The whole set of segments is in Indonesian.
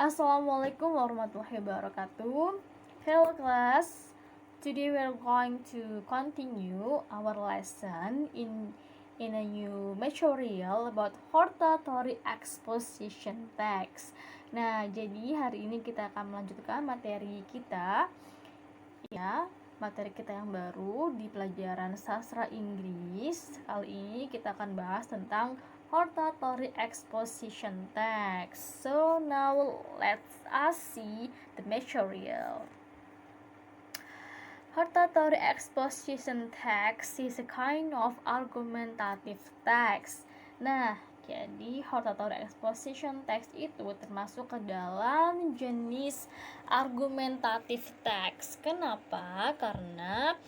Assalamualaikum warahmatullahi wabarakatuh. Hello class. Today we are going to continue our lesson in a new material about hortatory exposition text. Nah, jadi hari ini kita akan melanjutkan materi kita yang baru di pelajaran sastra Inggris. Kali ini kita akan bahas tentang hortatory exposition text. So now let's us see the material. Hortatory exposition text is a kind of argumentative text. Nah, jadi hortatory exposition text itu termasuk ke dalam jenis argumentative text. Kenapa? Karena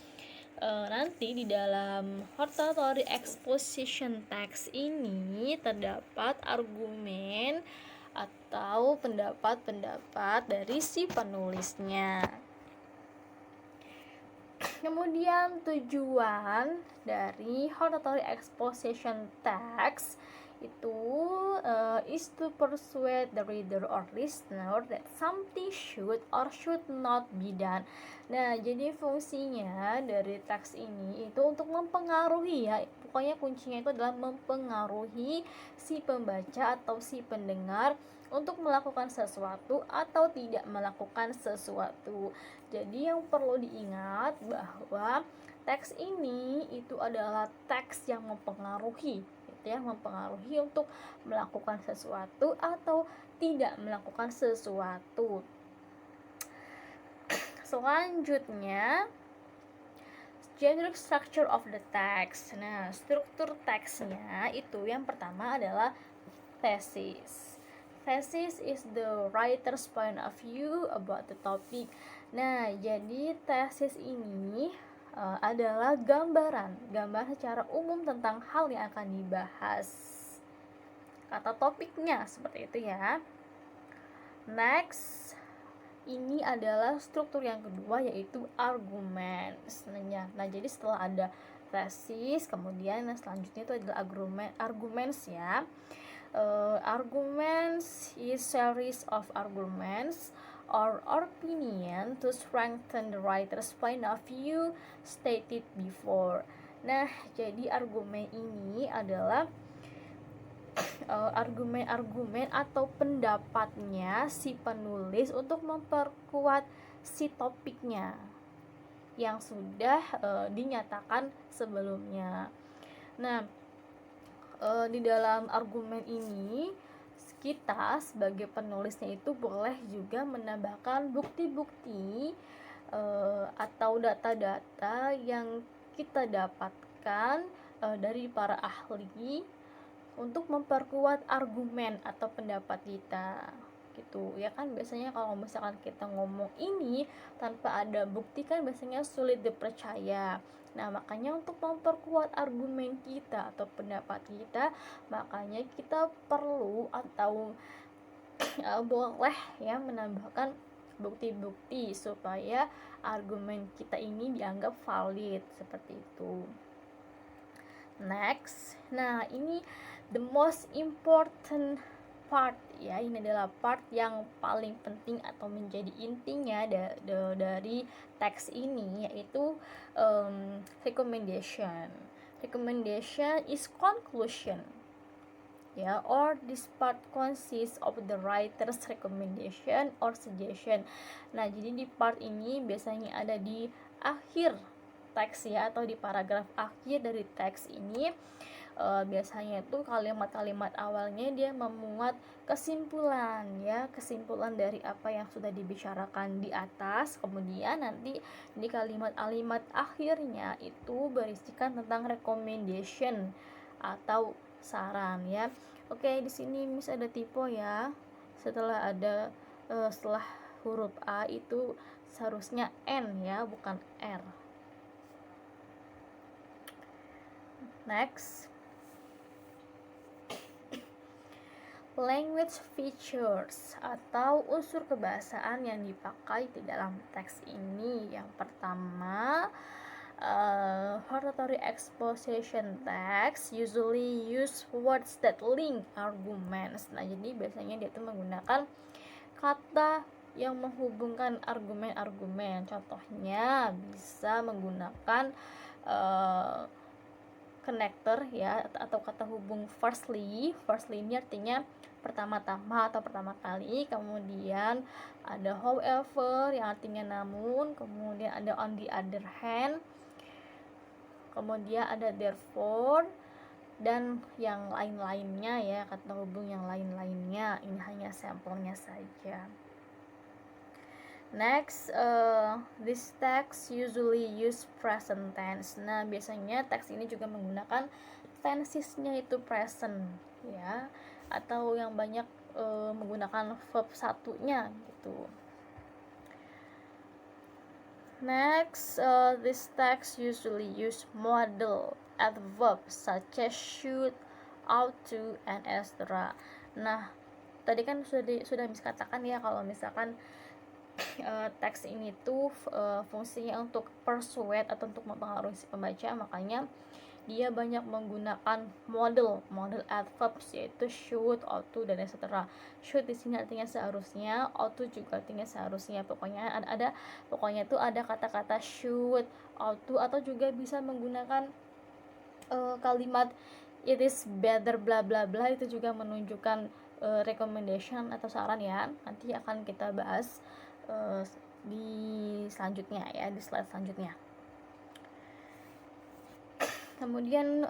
nanti di dalam hortatory exposition text ini terdapat argumen atau pendapat-pendapat dari si penulisnya. Kemudian tujuan dari hortatory exposition text itu is to persuade the reader or listener that something should or should not be done. Nah, jadi fungsinya dari teks ini itu untuk mempengaruhi, ya, pokoknya kuncinya itu adalah mempengaruhi si pembaca atau si pendengar untuk melakukan sesuatu atau tidak melakukan sesuatu. Jadi yang perlu diingat bahwa teks ini itu adalah teks yang mempengaruhi, mempengaruhi untuk melakukan sesuatu atau tidak melakukan sesuatu. Selanjutnya, generic structure of the text. Nah, struktur teksnya itu yang pertama adalah thesis. Thesis is the writer's point of view about the topic. Nah, jadi tesis ini adalah gambar secara umum tentang hal yang akan dibahas atau topiknya, seperti itu ya. Next, ini adalah struktur yang kedua, yaitu argumen. Nah, jadi setelah ada tesis, kemudian selanjutnya itu adalah arguments ya. Arguments is series of arguments or opinion to strengthen the writer's point of view stated before. Nah, jadi argumen ini adalah argumen-argumen atau pendapatnya si penulis untuk memperkuat si topiknya yang sudah dinyatakan sebelumnya. Nah, di dalam argumen ini kita sebagai penulisnya itu boleh juga menambahkan bukti-bukti atau data-data yang kita dapatkan dari para ahli untuk memperkuat argumen atau pendapat kita, gitu ya kan. Biasanya kalau misalkan kita ngomong ini tanpa ada bukti kan biasanya sulit dipercaya. Nah, makanya untuk memperkuat argumen kita atau pendapat kita, makanya kita perlu atau boleh ya menambahkan bukti-bukti supaya argumen kita ini dianggap valid, seperti itu. Next, nah ini the most important part ya, ini adalah part yang paling penting atau menjadi intinya dari teks ini, yaitu recommendation. Recommendation is conclusion ya, or this part consists of the writer's recommendation or suggestion. Nah, jadi di part ini biasanya ada di akhir teks ya, atau di paragraf akhir dari teks ini. Biasanya itu kalimat-kalimat awalnya dia memuat kesimpulan dari apa yang sudah dibicarakan di atas. Kemudian nanti di kalimat-kalimat akhirnya itu berisikan tentang recommendation atau saran ya. Oke, di sini Miss ada typo ya. Setelah huruf A itu seharusnya N ya, bukan R. Next, language features atau unsur kebahasaan yang dipakai di dalam teks ini. Yang pertama, hortatory exposition text usually use words that link arguments. Nah, jadi biasanya dia tuh menggunakan kata yang menghubungkan argumen-argumen. Contohnya bisa menggunakan connector ya, atau kata hubung firstly. Firstly ini artinya pertama-tama atau pertama kali, kemudian ada however yang artinya namun, kemudian ada on the other hand, kemudian ada therefore, dan yang lain-lainnya ya, kata hubung yang lain-lainnya. Ini hanya sampelnya saja. Next, this text usually use present tense. Nah, biasanya teks ini juga menggunakan tensesnya itu present ya, atau yang banyak menggunakan verb satunya gitu. Next, this text usually use model adverbs such as should, ought to, and etc. Nah, tadi kan sudah katakan ya, kalau misalkan teks ini tuh fungsinya untuk persuade atau untuk mempengaruhi si pembaca, makanya dia banyak menggunakan model adverbs, yaitu should, ought to, dan etc. Should di sini artinya seharusnya, ought to juga artinya seharusnya. Pokoknya pokoknya itu ada kata-kata should, ought to, atau juga bisa menggunakan kalimat it is better bla bla bla. Itu juga menunjukkan recommendation atau saran ya. Nanti akan kita bahas di selanjutnya ya, di slide selanjutnya. Kemudian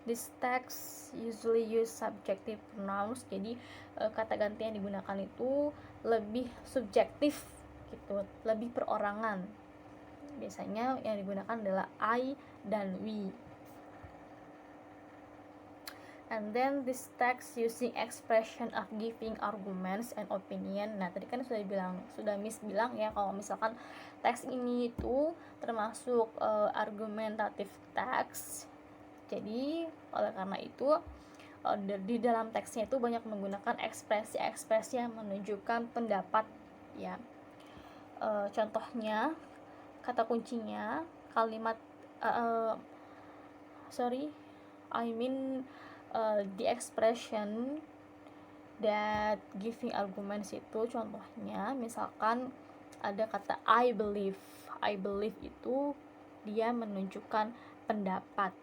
this text usually use subjective pronouns. Jadi kata ganti yang digunakan itu lebih subjektif gitu, lebih perorangan. Biasanya yang digunakan adalah I dan we. And then this text using expression of giving arguments and opinion. Nah, tadi kan sudah Miss bilang ya, kalau misalkan teks ini itu termasuk argumentative text. Jadi oleh karena itu di dalam teksnya itu banyak menggunakan ekspresi-ekspresi yang menunjukkan pendapat ya. Contohnya, kata kuncinya kalimat the expression that giving arguments itu, contohnya misalkan ada kata I believe itu dia menunjukkan pendapat.